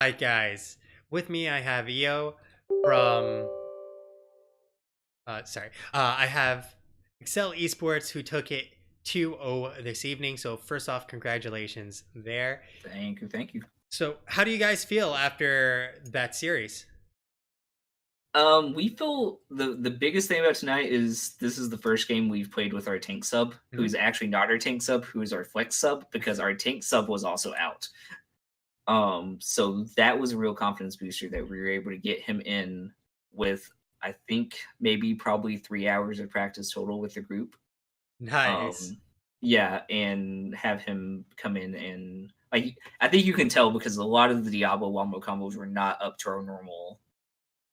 Hi guys. With me I have EO from I have Accel eSports who took it 2-0 this evening. So first off, congratulations there. Thank you, thank you. So how do you guys feel after that series? We feel the biggest thing about tonight is this is the first game we've played with our tank sub, Mhm. who's actually not our tank sub, who is our flex sub, because our tank sub was also out. So that was a real confidence booster that we were able to get him in with, I think, maybe probably 3 hours of practice total with the group. Nice. Um, yeah, and have him come in and like I think you can tell because a lot of the Diablo wombo combos were not up to our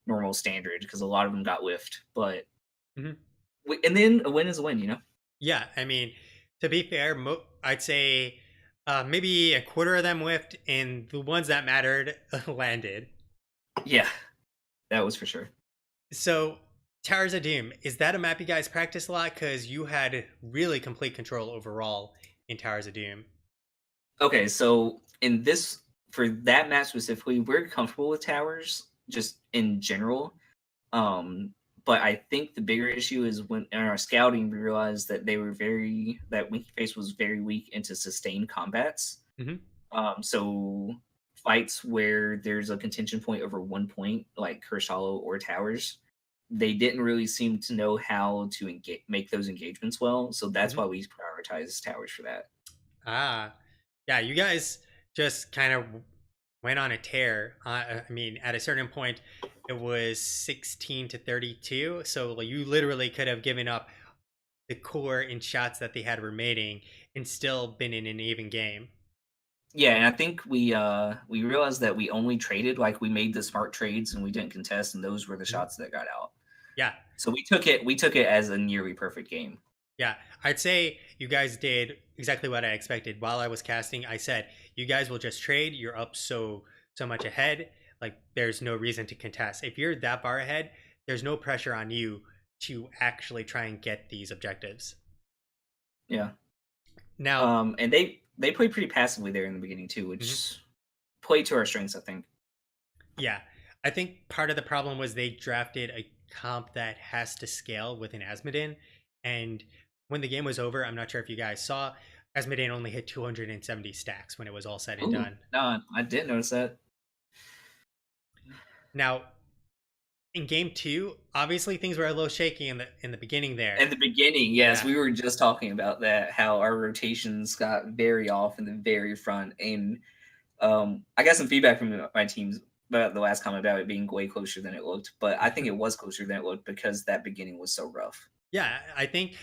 normal standard because a lot of them got whiffed. But Mhm. and then a win is a win, you know. Yeah, I mean, to be fair, I'd say maybe a quarter of them whiffed, and the ones that mattered landed. Yeah, that was for sure. So, Towers of Doom, is that a map you guys practice a lot? Because you had really complete control overall in Towers of Doom. Okay, so in this for that match specifically, we're comfortable with towers just in general. Um, but I think the bigger issue is when in our scouting we realized that that Winky Face was very weak into sustained combats. Hmm. So fights where there's a contention point over 1 point, like Cursed Hollow or Towers, they didn't really seem to know how to make those engagements well. So that's Hmm. why we prioritize Towers for that. Ah, yeah, you guys just kind of went on a tear. I mean, at a certain point, it was 16-32. So, like, you literally could have given up the core in shots that they had remaining and still been in an even game. Yeah, and I think we realized that we only traded like we made the smart trades and we didn't contest, and those were the Mhm. shots that got out. Yeah, So we took it as a nearly perfect game. yeah, I'd say you guys did exactly what I expected. While I was casting, I said you guys will just trade. You're up so much ahead. Like there's no reason to contest. If you're that far ahead, there's no pressure on you to actually try and get these objectives. Yeah. Now, And they played pretty passively there in the beginning too, mhm, which played to our strengths, I think. yeah, I think part of the problem was they drafted a comp that has to scale with an Asmodin, and when the game was over, I'm not sure if you guys saw, Asmodin only hit 270 stacks when it was all said and Ooh, done. no, I didn't notice that. Now, in game two, obviously things were a little shaky in the beginning there. In the beginning, yes, Yeah. we were just talking about that, how our rotations got very off in the very front. And I got some feedback from my teams about the last comment about it being way closer than it looked, but I think it was closer than it looked because that beginning was so rough. Yeah, I think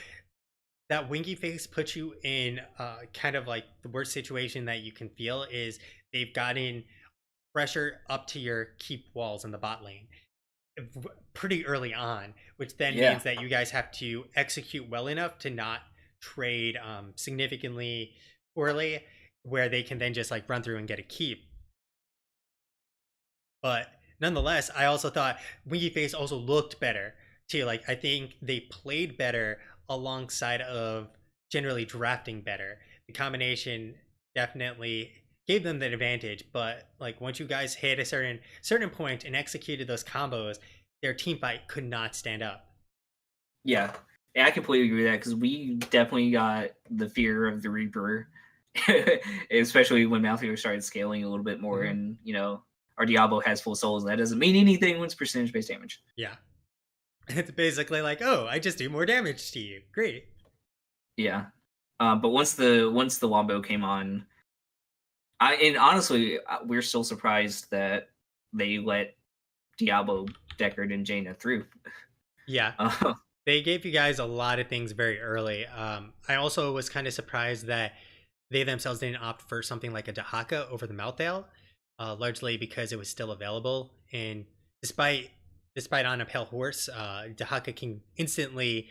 that winky face puts you in kind of like the worst situation that you can feel is they've gotten pressure up to your keep walls in the bot lane pretty early on, which then Yeah. means that you guys have to execute well enough to not trade significantly poorly, where they can then just like run through and get a keep. But nonetheless, I also thought Winky Face also looked better too. Like I think they played better alongside of generally drafting better. The combination definitely gave them the advantage, but like once you guys hit a certain point and executed those combos, their team fight could not stand up. Yeah. Yeah, I completely agree with that because we definitely got the fear of the Reaper, especially when Malthair started scaling a little bit more. Mhm. And, our Diablo has full souls. And that doesn't mean anything when it's percentage based damage. Yeah. It's basically like, oh, I just do more damage to you. Great. Yeah. But once the Wombo came on, and honestly, we're still surprised that they let Diablo, Deckard, and Jaina through. Yeah. Uh, They gave you guys a lot of things very early. I also was kind of surprised that they themselves didn't opt for something like a Dahaka over the Meltdale, largely because it was still available. And despite on a pale horse, Dahaka can instantly,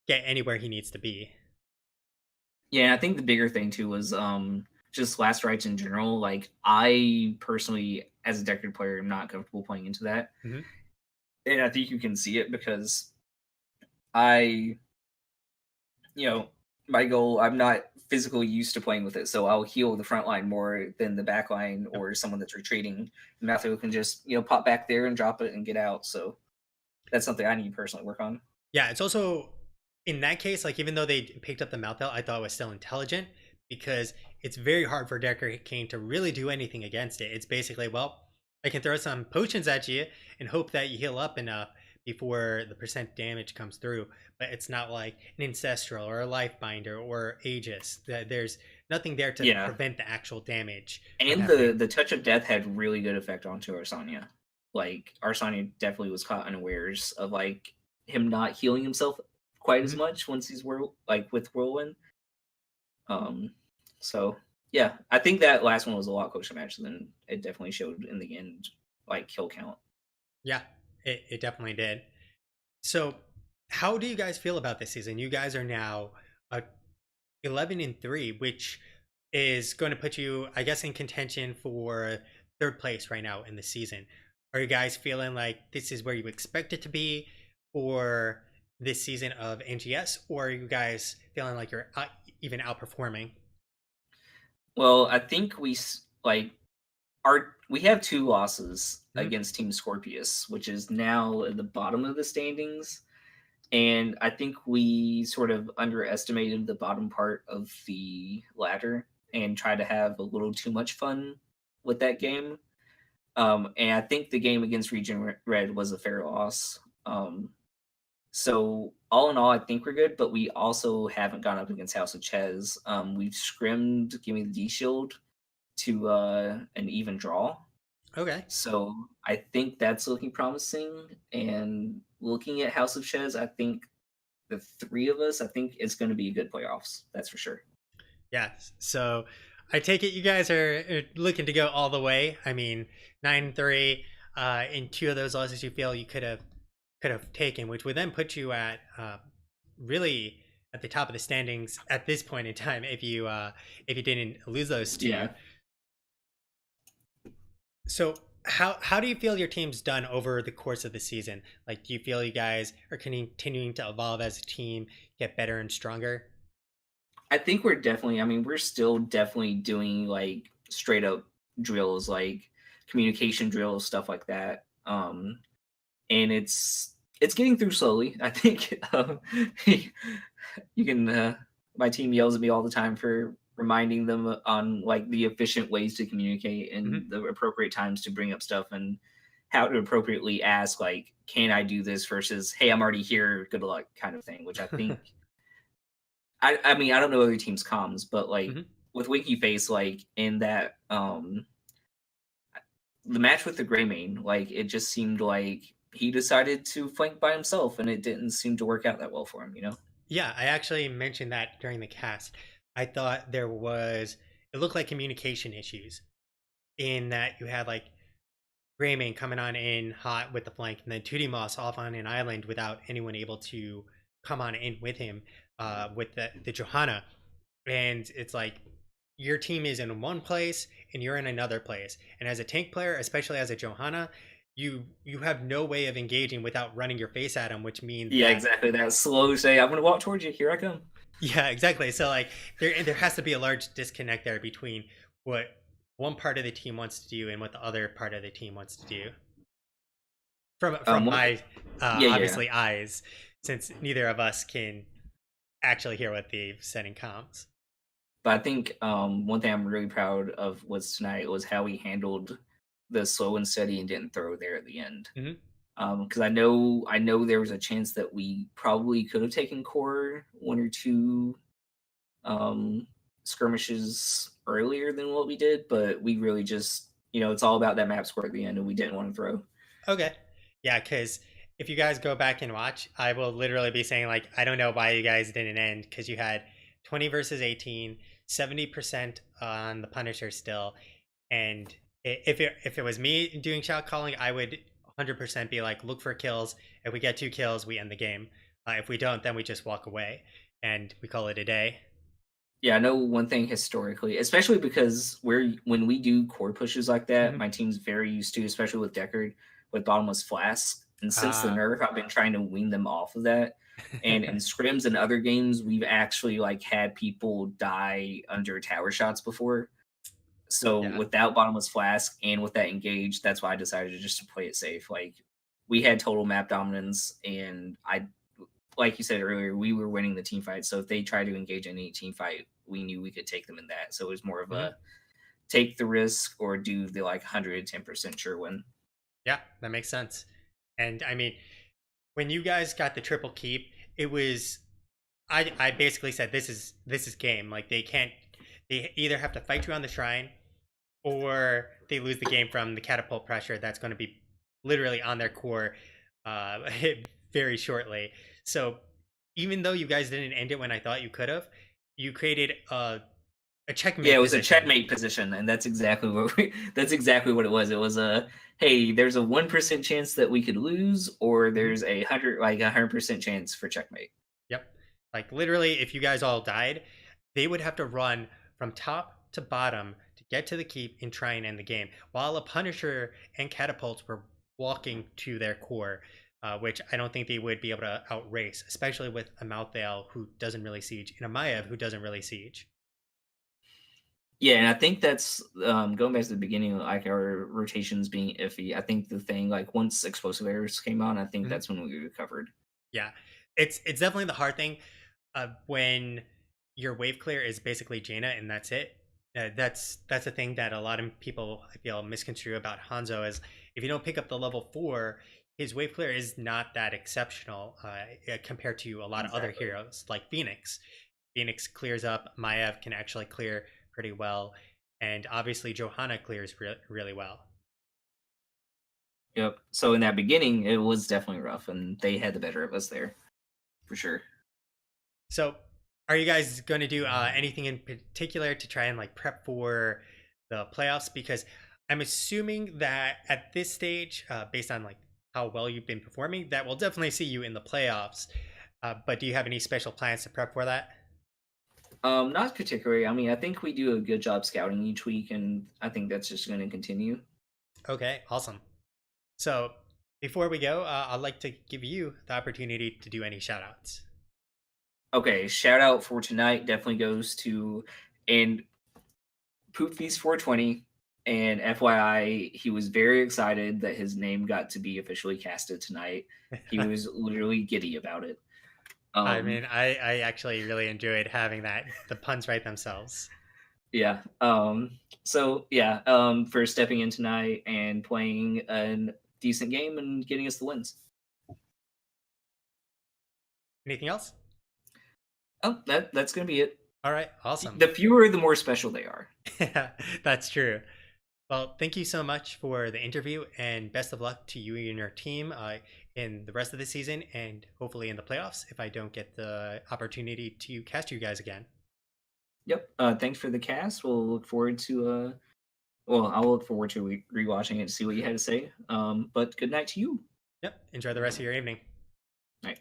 get anywhere he needs to be. Yeah, I think the bigger thing too was just last rights in general. Like I personally, as a Deckard player, am not comfortable playing into that, Hmm. and I think you can see it because I, you know, my goal. I'm not physically used to playing with it, so I'll heal the front line more than the back line Yep. or someone that's retreating. Matthew can just pop back there and drop it and get out. So that's something I need to personally work on. Yeah, it's also in that case, like even though they picked up the mouth I thought it was still intelligent because it's very hard for Decker Kane to really do anything against it. It's basically, well, I can throw some potions at you and hope that you heal up enough before the percent damage comes through. But it's not like an Ancestral or a Life Binder or Aegis. There's nothing there to Yeah, prevent the actual damage from and happening. the touch of death had really good effect onto Arsania. Like Arsania definitely was caught unawares of like him not healing himself quite as Mhm. much once he's with whirlwind. Um, so yeah, I think that last one was a lot closer match than it definitely showed in the end, like kill count. Yeah, it definitely did. So, how do you guys feel about this season? You guys are now 11-3, which is going to put you, I guess, in contention for third place right now in the season. Are you guys feeling like this is where you expect it to be for this season of NGS, or are you guys feeling like you're even outperforming? Well, I think we have two losses Mhm. against Team Scorpius, which is now at the bottom of the standings. And I think we sort of underestimated the bottom part of the ladder and tried to have a little too much fun with that game. And I think the game against Region Red was a fair loss. So all in all, I think we're good, but we also haven't gone up against House of Ches. We've scrimmed Give Me the D Shield to an even draw. Okay. So I think that's looking promising. And looking at House of Ches, I think the three of us, I think it's going to be good playoffs. That's for sure. Yeah. So I take it you guys are looking to go all the way. I mean, 9-3 in two of those losses you feel you could have taken, which would then put you at really at the top of the standings at this point in time if you didn't lose those two. Yeah. So how do you feel your team's done over the course of the season? Like, do you feel you guys are continuing to evolve as a team, get better and stronger? I think we're definitely, I mean, we're still definitely doing like straight up drills, like communication drills, stuff like that. And it's getting through slowly. I think you can my team yells at me all the time for reminding them on like the efficient ways to communicate and Hmm. the appropriate times to bring up stuff and how to appropriately ask like can I do this versus hey I'm already here good luck kind of thing, which I think I mean I don't know other teams comms but like Hmm. with Winky Face like in that the match with the Greymane, like it just seemed like he decided to flank by himself, and it didn't seem to work out that well for him. Yeah, I actually mentioned that during the cast. I thought it looked like communication issues in that you had like Greymane coming on in hot with the flank, and then 2D Moss off on an island without anyone able to come on in with him with the Johanna. And it's like your team is in one place and you're in another place. And as a tank player, especially as a Johanna, you have no way of engaging without running your face at him, which means Yeah, that exactly. That slow say, "I'm going to walk towards you. Here I come." yeah, exactly. So like there has to be a large disconnect there between what one part of the team wants to do and what the other part of the team wants to do. From One thing, my yeah, yeah. obviously eyes, since neither of us can actually hear what they've said in comms. But I think one thing I'm really proud of was tonight was how he handled the slow and steady and didn't throw there at the end. Hmm. Because I know there was a chance that we probably could have taken core one or two um, skirmishes earlier than what we did, but we really just it's all about that map score at the end, and we didn't want to throw. Okay. Yeah, because if you guys go back and watch, I will literally be saying, like, I don't know why you guys didn't end because you had 20 versus 18, 70% on the Punisher still. And if it was me doing shot calling, I would 100% be like, look for kills. If we get 2 kills, we end the game. If we don't, then we just walk away and we call it a day. Yeah, I know one thing historically, especially because when we do core pushes like that, Hmm. my team's very used to, especially with Deckard, with bottomless flask. And since the Uh, nerf, I've been trying to wean them off of that. And in scrims and other games, we've actually like had people die under tower shots before. So Yeah. without bottomless flask and with that engaged, that's why I decided to just to play it safe. Like we had total map dominance, and I, like you said earlier, we were winning the team fight. So if they tried to engage any team fight, we knew we could take them in that. So it was more of Hmm. a take the risk or do the like 110% sure win. Yeah, that makes sense. And I mean, when you guys got the triple keep, it was I basically said this is game. Like they either have to fight you on the shrine or they lose the game from the catapult pressure that's going to be literally on their core uh, very shortly. So even though you guys didn't end it when I thought you could have, you created a Yeah, it checkmate was a position. checkmate position, and that's exactly what that's exactly what it was. It was a hey, there's a 1% chance that we could lose, or Hmm. there's a 100% chance for checkmate. Yep. Like literally, if you guys all died, they would have to run from top to bottom to get to the keep and try and end the game, while a Punisher and catapults were walking to their core, which I don't think they would be able to outrace, especially with a Malthael who doesn't really siege and a Maiev who doesn't really siege. Yeah, and I think that's going back to the beginning, like our rotations being iffy. I think the thing, like once explosive errors came on, I think Mhm. that's when we recovered. Yeah, it's definitely the hard thing when your wave clear is basically Jaina and that's it. That's a thing that a lot of people I feel misconstrue about Hanzo is if you don't pick up the level 4, his wave clear is not that exceptional compared to a lot of other Exactly. heroes like Phoenix. Phoenix clears up, Maiev can actually clear pretty well, and obviously Johanna clears really well. Yep. So in that beginning, it was definitely rough, and they had the better of us there for sure. So, are you guys going to do anything in particular to try and like prep for the playoffs? Because I'm assuming that at this stage, based on like how well you've been performing, that we'll definitely see you in the playoffs. But do you have any special plans to prep for that? Not particularly. I mean, I think we do a good job scouting each week, and I think that's just going to continue. Okay, awesome. So, before we go, I'd like to give you the opportunity to do any shout outs. Okay, shout out for tonight definitely goes to and Poop Feast 420. And FYI, he was very excited that his name got to be officially casted tonight. He was literally giddy about it. I Um, mean, I actually really enjoyed having that. The puns write themselves. yeah. So yeah, for stepping in tonight and playing a decent game and getting us the wins. Anything else? Oh, that's gonna be it. All right, awesome. The fewer, the more special they are. That's true. Well, thank you so much for the interview and best of luck to you and your team in the rest of the season and hopefully in the playoffs if I don't get the opportunity to cast you guys again. Yep. Thanks for the cast. We'll look forward to well, I'll look forward to rewatching it to see what you had to say. But good night to you. Yep. Enjoy the rest of your evening. Night.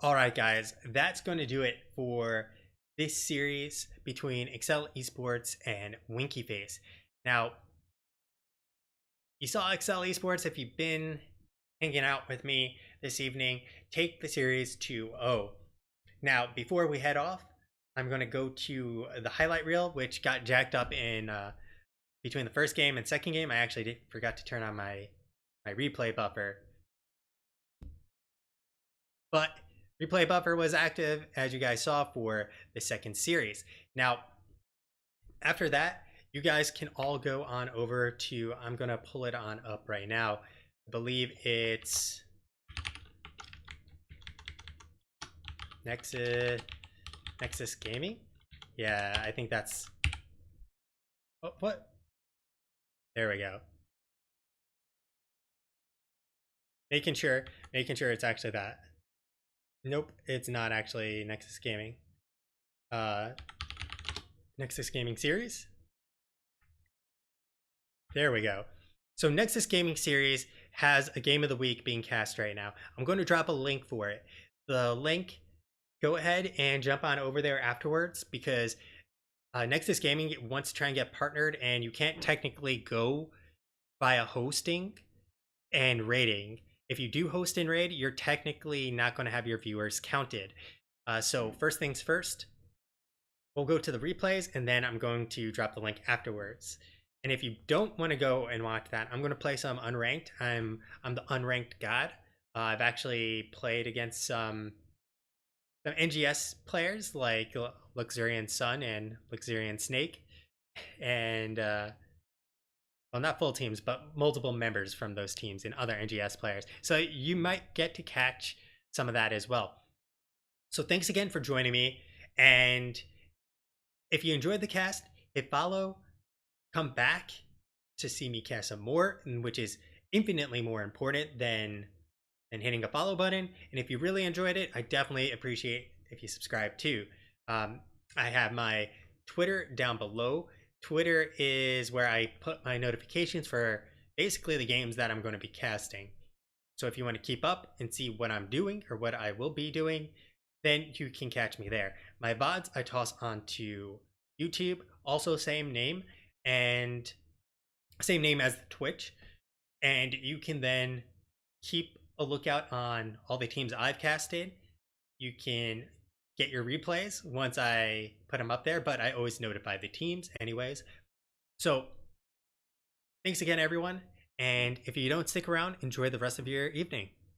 All right, guys. That's going to do it for this series between Accel eSports and Winky Face. Now, you saw Accel eSports if you've been hanging out with me this evening. Take the series 2-0. Now, before we head off, I'm going to go to the highlight reel, which got jacked up in between the first game and second game. I actually forgot to turn on my replay buffer, but replay buffer was active as you guys saw for the second series. Now, after that, you guys can all go on over to. I'm going to pull it on up right now. I believe it's Nexus Gaming. Yeah, I think that's. Oh, what? There we go. Making sure it's actually that. Nope, it's not actually Nexus Gaming. Uh, Nexus Gaming Series. There we go. So Nexus Gaming Series has a game of the week being cast right now. I'm going to drop a link for it. The link, go ahead and jump on over there afterwards because Nexus Gaming wants to try and get partnered, and you can't technically go via hosting and rating. If you do host in raid, you're technically not going to have your viewers counted. So first things first, we'll go to the replays, and then I'm going to drop the link afterwards. And if you don't want to go and watch that, I'm going to play some unranked. I'm the unranked god. I've actually played against some NGS players like Luxurian Sun and Luxurian Snake, and well, not full teams, but multiple members from those teams and other NGS players. So you might get to catch some of that as well. So thanks again for joining me. And if you enjoyed the cast, hit follow, come back to see me cast some more, which is infinitely more important than hitting a follow button. And if you really enjoyed it, I definitely appreciate if you subscribe too. I have my Twitter down below. Twitter is where I put my notifications for basically the games that I'm going to be casting. So if you want to keep up and see what I'm doing or what I will be doing, then you can catch me there. My VODs I toss onto YouTube, also same name, and same name as the Twitch. And you can then keep a lookout on all the teams I've casted. You can get your replays once I put them up there, but I always notify the teams anyways. So thanks again, everyone. And if you don't stick around, enjoy the rest of your evening.